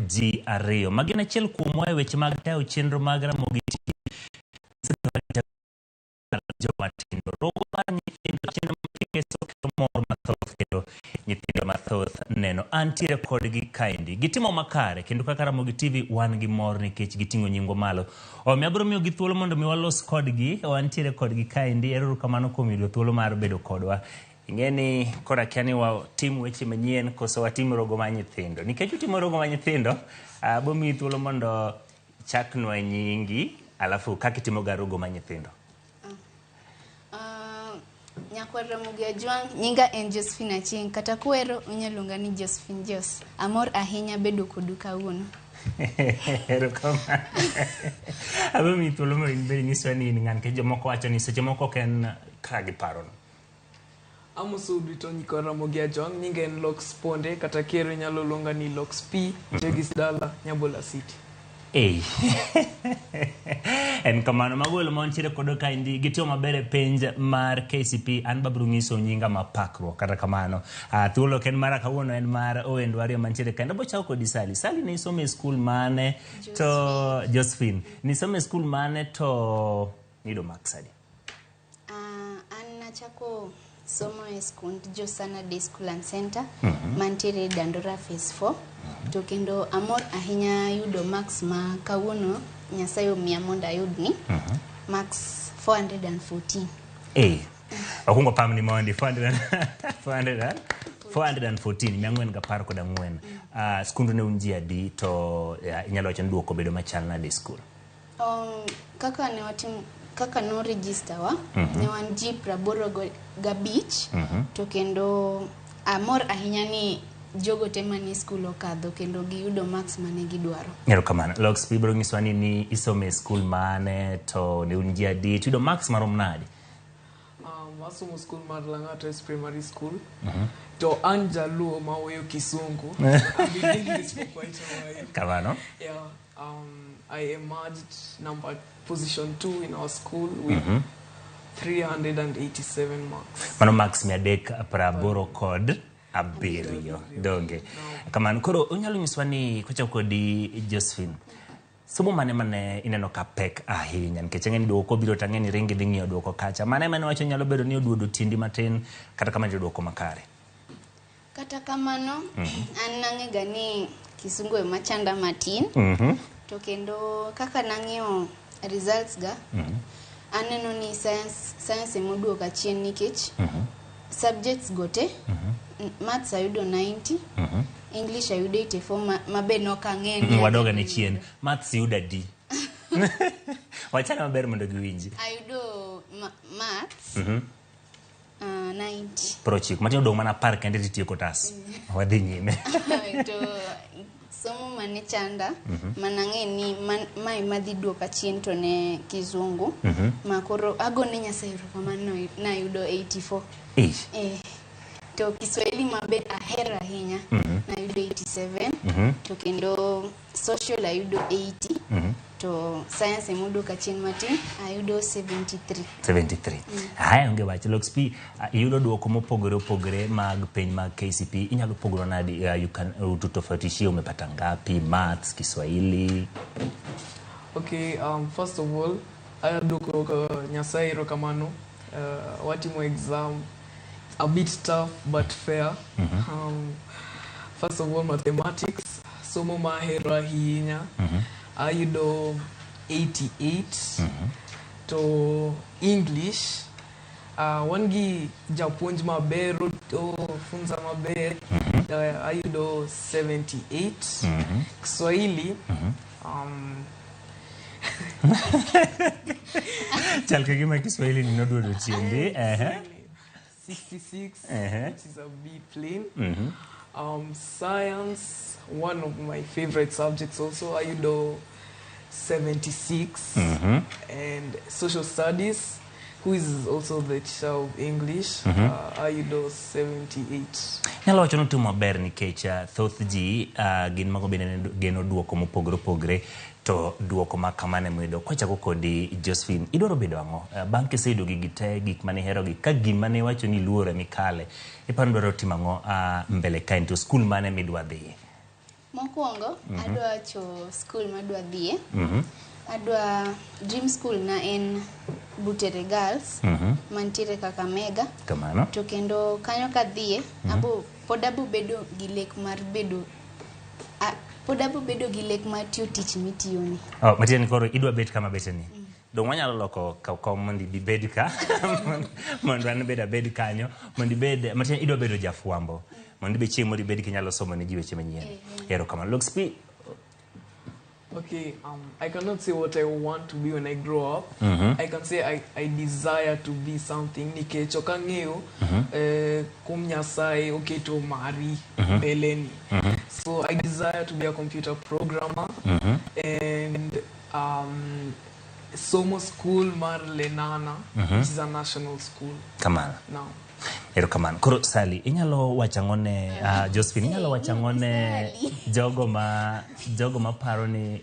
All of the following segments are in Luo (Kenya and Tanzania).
ji ariyo. Magina achiel kuom weche mag tayo chenro mag Ramogi Nyithindo. Rogo mar nyithindo chenro keso mor mathoth kendo nyithindo mathoth neno antiere kodgi kaendi. Gitimo makare kendo kaka Ramogi TV wan gi mor nikech giting'o nyingo malo. Omiyo abiro miyo gi thuolo mondo mi walos kodgi, wantiere kodgi kaendi. Ero kamano kuom yudo thuolo mar bedo kodwa. Ingeni kora kiani wa timu weche manyien koso wa timu Rogo mar nyithindo. Nikech utimo Rogo mar nyithindo, bomi thuolo mondo chaknwa nyingi, alafu kaka itimo ga Rogo mar nyithindo. Nyakwa Ramogi Ajwang, nyinga en Josephine Aching, kata kuero unyalunga ni Josephine Jos. Amor ahinya bedo kodu kawuono. Ero kama. Abomi thuolo mondo inbedi nyiswa ni ngan ke jomoko wacho ni seche moko ken ka giparono. Amoso udito nyikwa Ramogi Ajwang, nyinga en Lox Ponde, kata kero nyalo lunga ni Lox P, Tegis Dala, Nyabola City. Ei. En kamano magolo monchire kodo kaendi gitio mabere penj mar KCPE an babru ngiso nyinga mapakruok kata kamano. Thuolo ken mara kawuono en mar owendwario manchire kaendi bochao kodi Sali. Sali ni some school mane to Josephine. Ni some school mane to nido maksadi. An nachako somo e skund Josana Day School and Center, mantiere Dandora Phase 4. To kendo amor ahinya yudo max ma kawuono Nyasaye omiya mondo ayudni. Max 414. Akungo pam ni mondi 414 miangwen ga par kod angwen. Skundu ne unji adi to inyalo wacho duoko bedo machalna Day School. Kaka no register wa ne wan ji 85 to kendo amor ahinya ni jogo tema ni school okadho kendo giyudo max mane gidwaro. Ero kamano. Lox P bro ngiswa ni isome school mane to ne unji adi to yudo max marom nadi? Asomo school mar Langatres Primary School. To Anjaluo maweyo Kisungu. I've been doing this for quite a while. Kamano? Yeah. I emerged position 2 in our school with 387 marks. Mano max miadek praboro kod abirio. Donge. Kamano koro unyalo nyiswa ni kocha kodi Josephine. Somo mane ineno ka pek ahinya nikech ng'eni duoko biro tang'eni ringi dhi ng'iyo duoko kacha. Mane wacho nyalo bedo ni oduodo tindi matin kata kamano duoko makare. Kata kamano an nang'ega ni Kisungu ema chanda matin. To kendo kaka nang'iyo results ga aneno ni science emoduoka chien nikech subjects gote maths ayudo 90, English ayudo 84 mabe nokang'eni wadoga ne chien maths yuda D. Wachana maber mondo giwinji. Ayudo maths 90. Prochik matino dong mana par kende titiyo kotas. Wadhi nyime. To somo mane chanda manang'eni mai madhi duoka chien to ne Kizungu makoro agone Nyasaye erokamano nayudo 84. To Kiswahili mabe ahero ahinya nayudo 87. To kendo social ayudo 80. To science emoduoka chien matin ayudo 73. Haya onge wach Lox P yudo duoko mopogore mag penj mag KCPE inyalo pogoro nadi ututofautishie umepata ngapi maths Kiswahili? Okay, first of all ayaduoko Nyasaye erokamano. Watimo exam a bit tough but fair. First of all mathematics somo mahero ahinya. Ayudo 88. To English wangi japuonj maber to funza maber. Ayudo 78. Kiswahili Chalka gima Kiswahili ni noduodo chiendi. 66, which is a B plain. Science, one of my favorite subjects also, ayudo 76. And social studies, who is also the teacher of English, ayudo 78. Nyalo wacho no tumo ber nikech thoth ji gin mago bende geno duoko mopogore to duoko makamane mwedo kochako kodi Josephine idoro bedo ang'o bang' kiseyudo gite gik mane hero gi ka gima ne wacho ni luore mikale iparo dwaro timo ang'o mbele kae to school mane midwa dhi? Mokwongo adwa cho school madwa dhie. Adwa dream school na en Butere Girls mantiere Kakamega. Kamano. To kendo kanyo ka dhie pod abo bedo gi lek mar bedo pod abo bedo gi lek mar tiyo tich mitiyo ni. Oh, matieni koro idwa bet kama beteni. Dong wanyalo loko ka mondi bi bed ka mondo an beda bed kanyo mondi bed matieni idwa bedo jafwambo mondi be chieng' mondi bed kinyalo somo ne ji weche manyien. Ero kama Lox P. Okay, I cannot say what I want to be when I grow up. I can say I desire to be something. Nikech okang'eyo kum Nyasaye oketo mari beleni. So I desire to be a computer programmer and Somo School mar Lenana, which is a national school. Kamano. Now. Ero kamano. Koro Sally, inyalo wachangone Josephine, inyalo wachangone jogo ma paro ni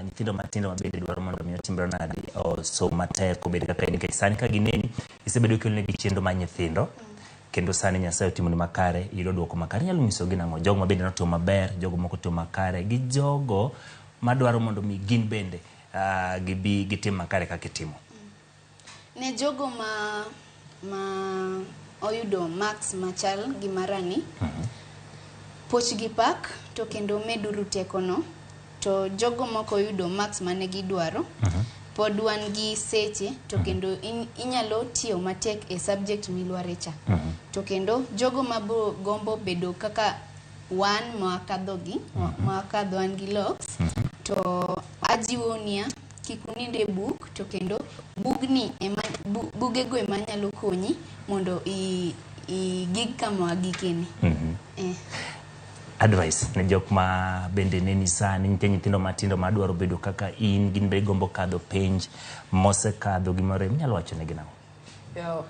nyithindo matindo mabende dwaro mondo mi otimbre nadi o so matek obed kaka nikech sani ka gineni isebedo kelne gi chendo ma nyithindo kendo sani Nyasaye otimo ni makare yudo duoko makare. Nyalo nyiso gi nango jogo mabende notimo maber, jogo moko timo makare gi jogo madwaro mondo mi gin bende gibi gitim makare kaka itimo. Ne jogo ma oyudo max machal gi marani poch gi pak to kendo meduru tekono. To jogo moko oyudo max mane gidwaro pod wan gi seche to kendo inyalo tiyo matek e subject milware cha. To kendo jogo mabo gombo bedo kaka wan mwakadho wan gi Lox to ajiwonia kikuninde book to kendo bugni bugego ema nyalo konyi mondo gig kama gikeni. Advice ne jok ma bende neni sani nyithindo matindo madwaro bedo kaka in gin be gombo kadho penj mose kadho gimoro inyalo wacho ne ginango? Yeah,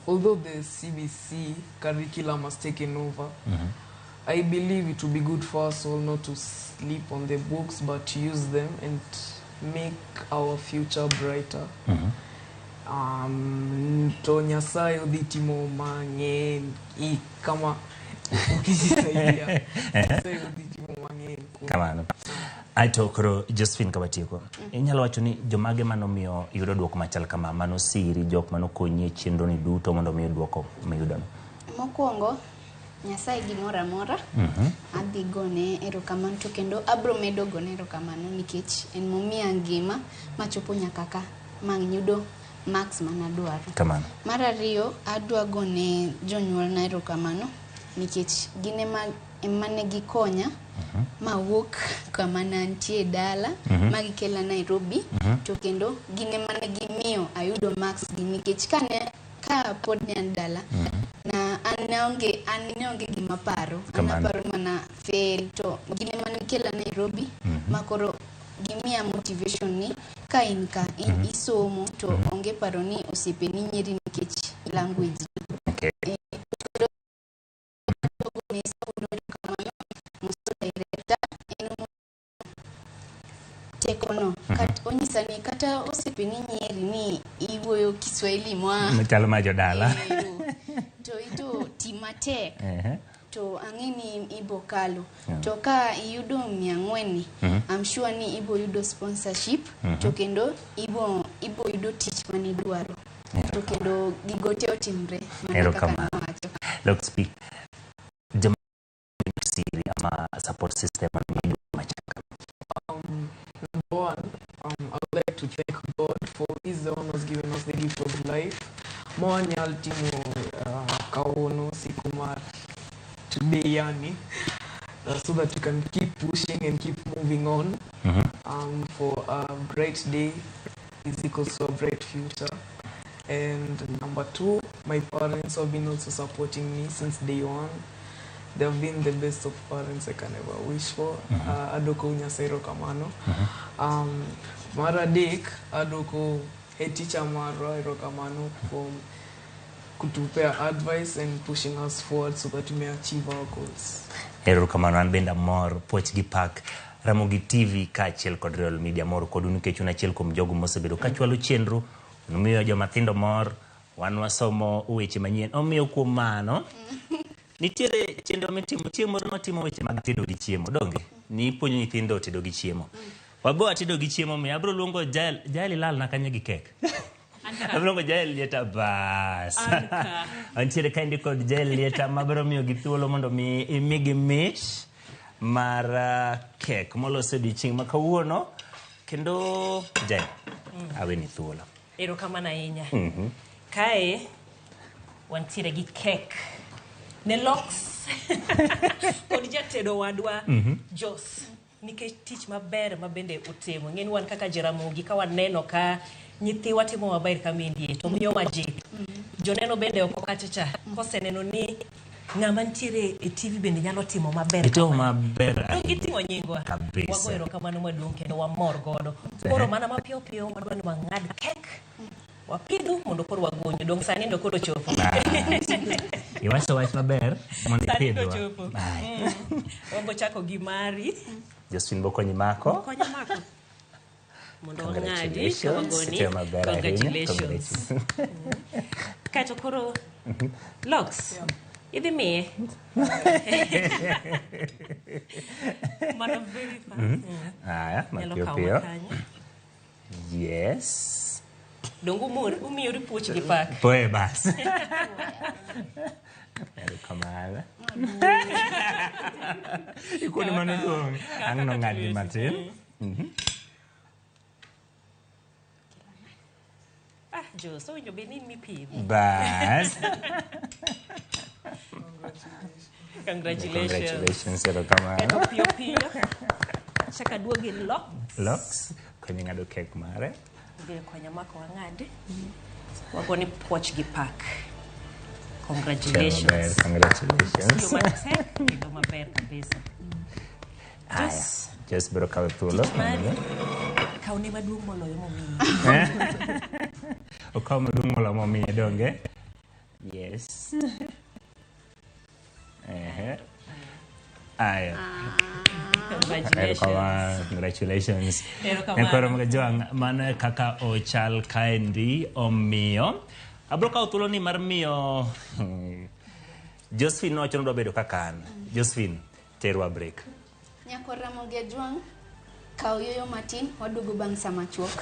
although the CBC curriculum has taken over, I believe it would be good for us all not to sleep on the books but to use them and make our future brighter. To Nyasaye odhi timo mang'eny kama ukijisaidia. Nyasaye odhi timo mang'eny. Kamano. Aito koro Josephine kabatieko. Inyalo wacho ni jomage manomiyo yudo duoko machal kama mano siri jok mano konyi chenro ni duto mondo mi duoko miyudo. Mokwongo Nyasaye gimora mora adhi gone erokamano to kendo abro medo gone erokamano nikech en momiya ngima machopo nyaka ka mang' yudo max manadwaro. Kamano. Mar ariyo adwa gone jonyuol na erokamano nikech gin emane gikonya mawuok kama nantie dala magikela Nairobi to kendo gin emane gimiyo ayudo max gi nikech ka pod nyan dala na anonge gima paro anaparo mana fail to gine mana kela Nairobi makoro gimia motivation ni ka inka isomo to onge paro ni osiepe ni nyeri nikech language. Okay. Tekono kat onyisani kata osiepe ni nyeri ni iwuoyo Kiswahili mwa mchalo ma jodala to ito timatek to ang'eni ibo kalo to ka iyudo 400 I'm sure ni ibo yudo sponsorship to kendo ibo yudo tich mani dwaro to kendo gigote otimre mana kaka Lox P. Siri ama support system ni machaka. Number one, I would like to thank God for He's the one who's given us the gift of life. More nyaltimo kaono sikumar today yani, so that we can keep pushing and keep moving on. For a bright day is equals to a bright future. And number two, my parents have been also supporting me since day one. They've been the best of parents I can ever wish for. Adoko Nyasaye erokamano. Maradek adoko teacher mara erokamano for kutupea advice and pushing us forward so that we may achieve our goals. Erokamano an benda mor poch gi pak Ramogi TV kachiel kod Real Media mor kod nikech una achiel kuom jogo mosebedo kachwalo chenro nomiyo joma thindo mor wan wasomo weche manyien omiyo kuom mano Nitiere chenro mitimo chiemo no timo weche mag tedo gi chiemo donge ni puonjo nyithindo tedo gi chiemo wabo atedo gi chiemo mi abro luongo Jael lal na kanye gi kek abro luongo Jael lieta bas antiere kaindi kod Jael lieta mabro miyo gi thuolo mondo mi imigi mich mar kek molose di chieng' makawuono kendo Jael awe ni thuolo erokamano ahinya kae wantiere gi kek ne Lox kod jatedo wadwa Jos nikech tich maber mabende utimo ng'eni wan kaka Ramogi ka waneno ka nyithiwa timo maber kamindie to miyo majip joneno bende oko kachacha koseneno ni ng'ama ntiere e TV bende nyalo timo maber ito maber itimo nyingwa wagoero kamano maduong' kendo wamor godo koro mana mapiyo piyo wadwa ni wang'ad kek wapidu mondo koro wagonyo dong sani ndo koro chopo iwacho wach maber mondo ipidwa wabo chako gi mari Josephine bokonyi mako mondo wang'adi to wagoni congratulations kato koro Lox idhi miye mana very fast aya mapiyo piyo yes dong umiyo ripuoch gi pak poe bas erokamano ikoni mano duong' ang' nong'adi matin Jos owinjo bed ni mipidhi bas congratulations erokamano piyo piyo chaka duogi Lox konyi ng'ado kek mare biro konya mako wang'adi wagoni puoch gi pak congratulations yo matek kendo maber kabisa just biro kawo thuolo kaune maduong' moloyo momiyi okawo maduong' moloyo momiyi donge yes aya congratulations nekoro mga joang mano kaka ochal kaendi omiyo abro kawo thuolo ni mar miyo Josephine nowacho nodwa bedo kaka an Josephine terwa break nyako Ramogi Juang kaw yoyo matin waduogo bang' sama chuok